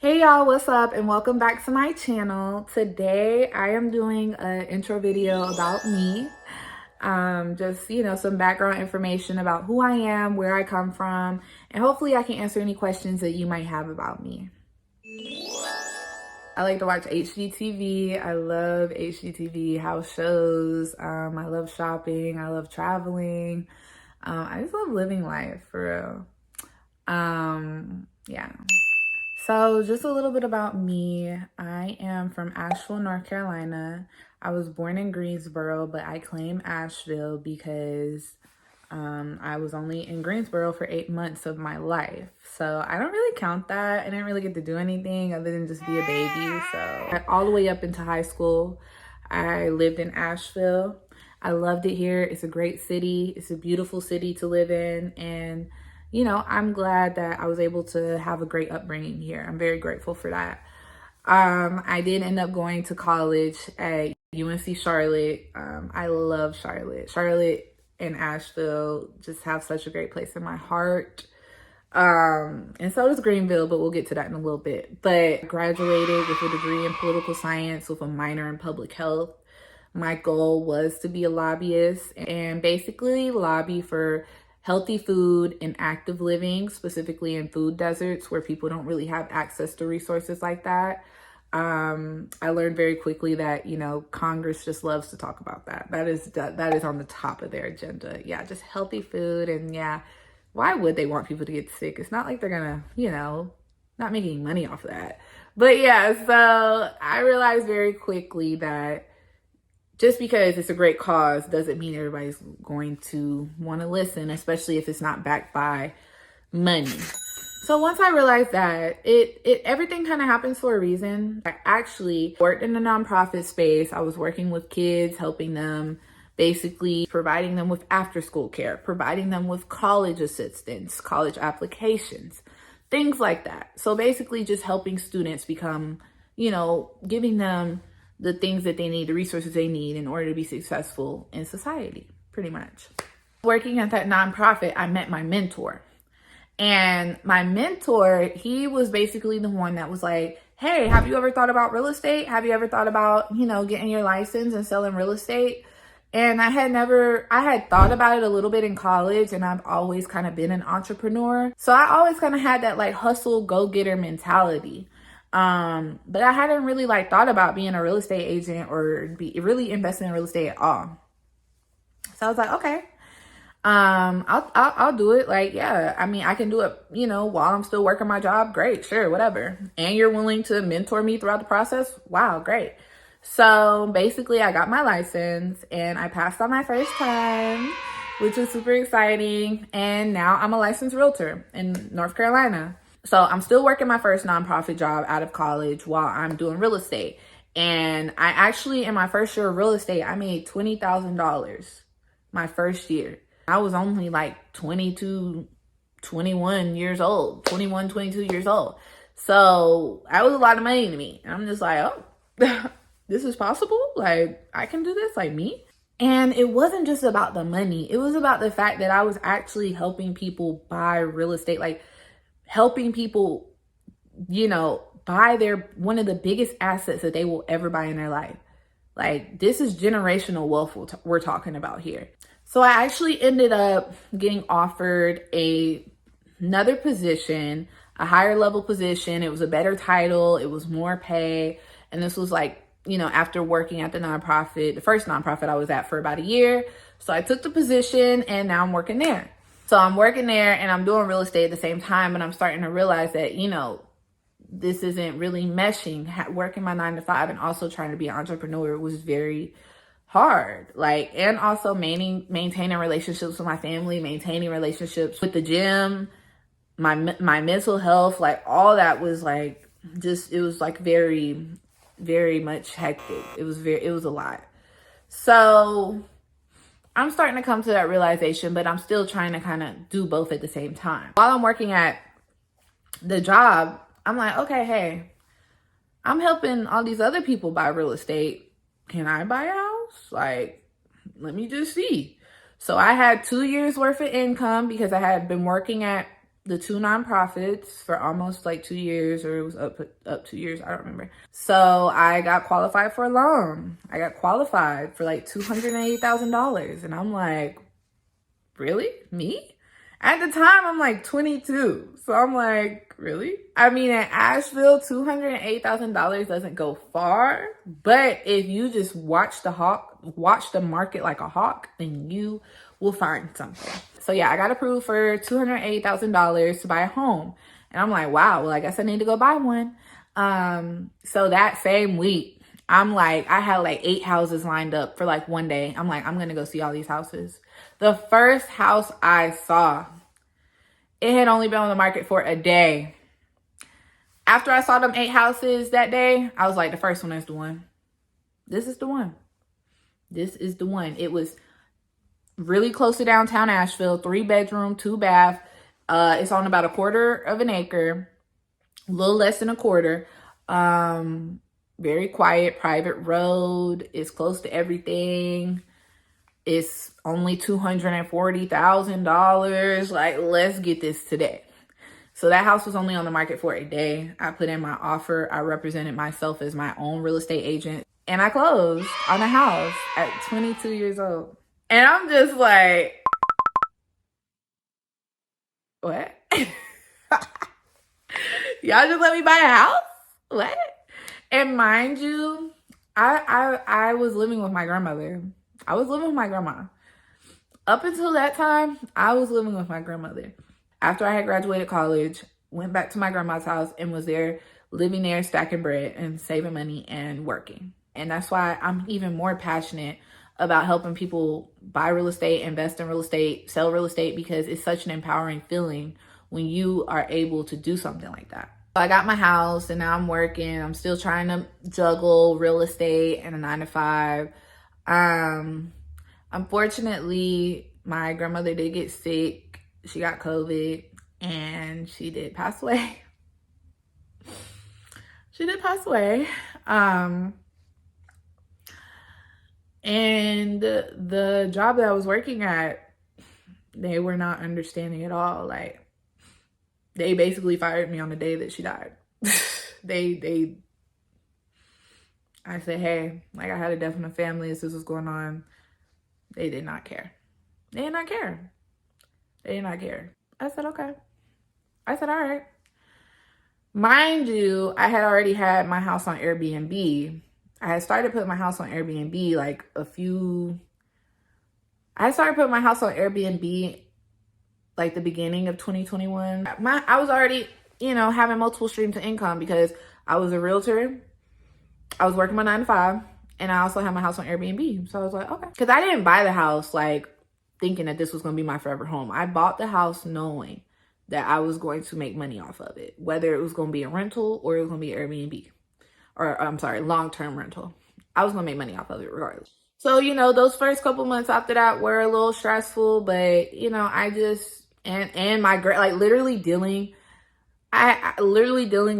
Hey y'all, what's up and welcome back to my channel. Today I am doing an intro video about me. Just, some background information about who I am, where I come from, and hopefully I can answer any questions that you might have about me. I like to watch HGTV. I love HGTV, house shows. I love shopping. I love traveling. I just love living life, for real. Yeah. So just a little bit about me. I am from Asheville, North Carolina. I was born in Greensboro, but I claim Asheville because I was only in Greensboro for 8 months of my life. So I don't really count that. I didn't really get to do anything other than just be a baby. So all the way up into high school, I lived in Asheville. I loved it here. It's a great city. It's a beautiful city to live in. And I'm glad that I was able to have a great upbringing here. I'm very grateful for that. I did end up going to college at UNC Charlotte. I love Charlotte. Charlotte and Asheville just have such a great place in my heart. And so does Greenville, but we'll get to that in a little bit. But I graduated with a degree in political science with a minor in public health. My goal was to be a lobbyist and basically lobby for healthy food and active living, specifically in food deserts where people don't really have access to resources like that. I learned very quickly that, Congress just loves to talk about that. That is on the top of their agenda. Yeah, just healthy food. And yeah, why would they want people to get sick? It's not like they're gonna, not making money off of that. But yeah, so I realized very quickly that just because it's a great cause doesn't mean everybody's going to want to listen, especially if it's not backed by money. So once I realized that, everything kind of happens for a reason. I actually worked in the nonprofit space. I was working with kids, helping them, basically providing them with after school care, providing them with college assistance, college applications, things like that. So basically just helping students become, giving them the things that they need, the resources they need in order to be successful in society, pretty much. Working at that nonprofit, I met my mentor. And my mentor, he was basically the one that was like, hey, have you ever thought about real estate? Have you ever thought about, getting your license and selling real estate? And I had thought about it a little bit in college, and I've always kind of been an entrepreneur. So I always kind of had that like hustle, go-getter mentality. But I hadn't really thought about being a real estate agent or be really investing in real estate at all. So I was like, okay, I'll do it. Yeah, I mean, I can do it, while I'm still working my job. Great. Sure. Whatever. And you're willing to mentor me throughout the process. Wow. Great. So basically I got my license and I passed on my first time, which was super exciting. And now I'm a licensed realtor in North Carolina. So I'm still working my first nonprofit job out of college while I'm doing real estate. And I actually, in my first year of real estate, I made $20,000 my first year. I was only 22 years old. So that was a lot of money to me. And I'm just like, oh, this is possible? I can do this, me? And it wasn't just about the money. It was about the fact that I was actually helping people buy real estate, helping people, buy one of the biggest assets that they will ever buy in their life. This is generational wealth we're talking about here. So I actually ended up getting offered another position, a higher level position. It was a better title. It was more pay. And this was after working at the first nonprofit I was at for about a year. So I took the position and now I'm working there. So I'm working there and I'm doing real estate at the same time. And I'm starting to realize that, this isn't really meshing. Working my 9 to 5 and also trying to be an entrepreneur was very hard. And also maintaining relationships with my family, maintaining relationships with the gym, my mental health, all that was it was very, very much hectic. It was a lot. So I'm starting to come to that realization, but I'm still trying to kind of do both at the same time. While I'm working at the job, I'm like, okay, hey, I'm helping all these other people buy real estate. Can I buy a house? Let me just see. So I had 2 years worth of income because I had been working at the two nonprofits for almost like 2 years, or it was up 2 years, I don't remember. So I got qualified for a loan. I got qualified for like $280,000. And I'm like, really? Me? At the time, I'm like 22. So I'm like, really? I mean, in Asheville, $208,000 doesn't go far. But if you just watch the market like a hawk, then you will find something. So yeah, I got approved for $280,000 to buy a home. And I'm like, wow, well, I guess I need to go buy one. So that same week, I'm like, I had like 8 houses lined up for like one day. I'm like, I'm gonna go see all these houses. The first house I saw, it had only been on the market for a day. After I saw them 8 houses that day, I was like, the first one is the one. This is the one. This is the one. It was really close to downtown Asheville, 3-bedroom, 2-bath. It's on about 1/4 of an acre, a little less than 1/4. Very quiet, private road. It's close to everything. It's only $240,000. Like, let's get this today. So that house was only on the market for a day. I put in my offer. I represented myself as my own real estate agent. And I closed on a house at 22 years old. And I'm just like, what? Y'all just let me buy a house? What? And mind you, I was living with my grandmother. I was living with my grandma. Up until that time, I was living with my grandmother. After I had graduated college, went back to my grandma's house and was there, living there, stacking bread and saving money and working. And that's why I'm even more passionate about helping people buy real estate, invest in real estate, sell real estate, because it's such an empowering feeling when you are able to do something like that. So I got my house and now I'm working. I'm still trying to juggle real estate and a 9-to-5. Unfortunately, my grandmother did get sick. She got COVID and she did pass away. She did pass away. And the job that I was working at, they were not understanding at all. Like, they basically fired me on the day that she died. I said, hey, like, I had a death in the family. This was going on. They did not care. They did not care. They did not care. I said, okay. I said, all right. Mind you, I had already had my house on Airbnb. I had started putting my house on Airbnb like the beginning of 2021. I was already, having multiple streams of income because I was a realtor. I was working my 9-to-5 and I also had my house on Airbnb. So I was like, okay. Because I didn't buy the house like thinking that this was going to be my forever home. I bought the house knowing that I was going to make money off of it, whether it was going to be a rental or it was going to be Airbnb, or I'm sorry, long-term rental. I was going to make money off of it regardless. So, those first couple months after that were a little stressful, but, I just, and my, like, literally dealing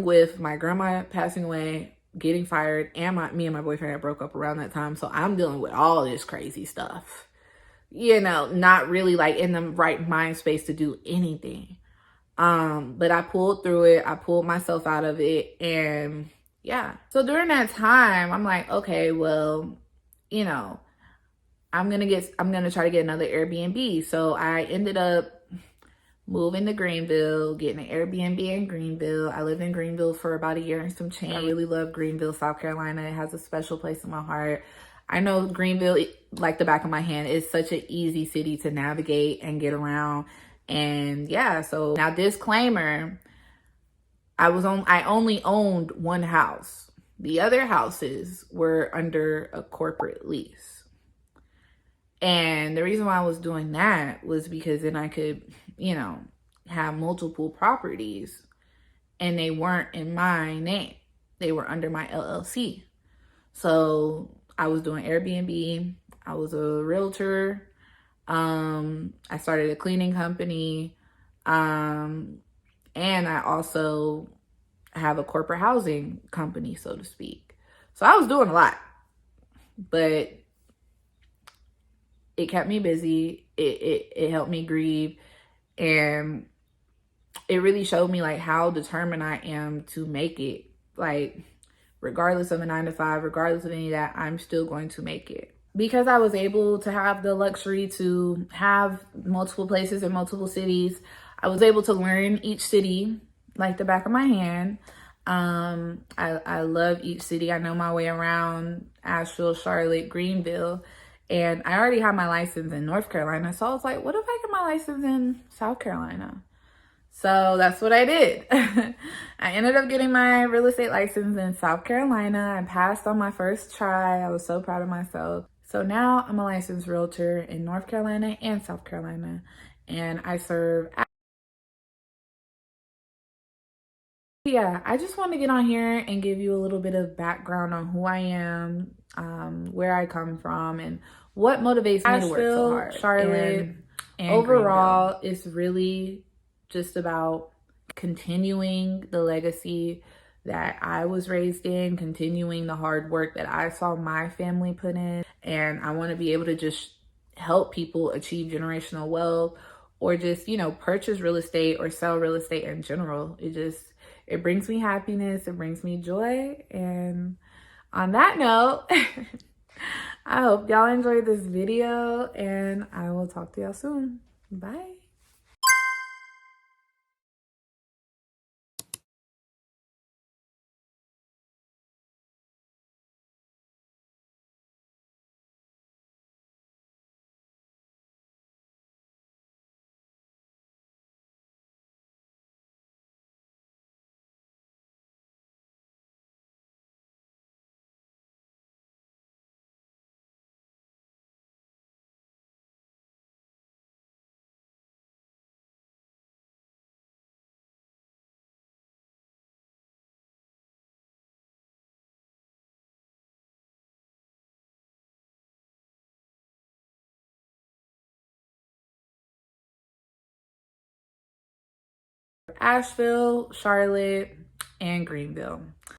with my grandma passing away, getting fired, and me and my boyfriend had broke up around that time. So I'm dealing with all this crazy stuff, not really like in the right mind space to do anything. But I pulled through it. I pulled myself out of it. And yeah. So during that time, I'm like, okay, well, I'm going to try to get another Airbnb. So I ended up moving to Greenville, getting an Airbnb in Greenville. I lived in Greenville for about a year and some change. I really love Greenville, South Carolina. It has a special place in my heart. I know Greenville like the back of my hand. It's such an easy city to navigate and get around. And yeah, so now disclaimer, I only owned one house. The other houses were under a corporate lease. And the reason why I was doing that was because then I could, have multiple properties and they weren't in my name. They were under my LLC. So I was doing Airbnb. I was a realtor. I started a cleaning company. And I also have a corporate housing company, so to speak. So I was doing a lot, but it kept me busy. It helped me grieve. And it really showed me like how determined I am to make it. Like, regardless of a 9 to 5, regardless of any of that, I'm still going to make it. Because I was able to have the luxury to have multiple places in multiple cities, I was able to learn each city like the back of my hand. I love each city. I know my way around Asheville, Charlotte, Greenville, and I already have my license in North Carolina. So I was like, what if I get my license in South Carolina? So that's what I did. I ended up getting my real estate license in South Carolina. I passed on my first try. I was so proud of myself. So now I'm a licensed realtor in North Carolina and South Carolina, and I serve. Yeah, I just want to get on here and give you a little bit of background on who I am, where I come from, and what motivates me to work so hard. Charlotte, and overall, it's really just about continuing the legacy that I was raised in, continuing the hard work that I saw my family put in. And I want to be able to just help people achieve generational wealth, or just, purchase real estate or sell real estate in general. It brings me happiness, it brings me joy. And on that note, I hope y'all enjoyed this video, and I will talk to y'all soon. Bye. Asheville, Charlotte, and Greenville.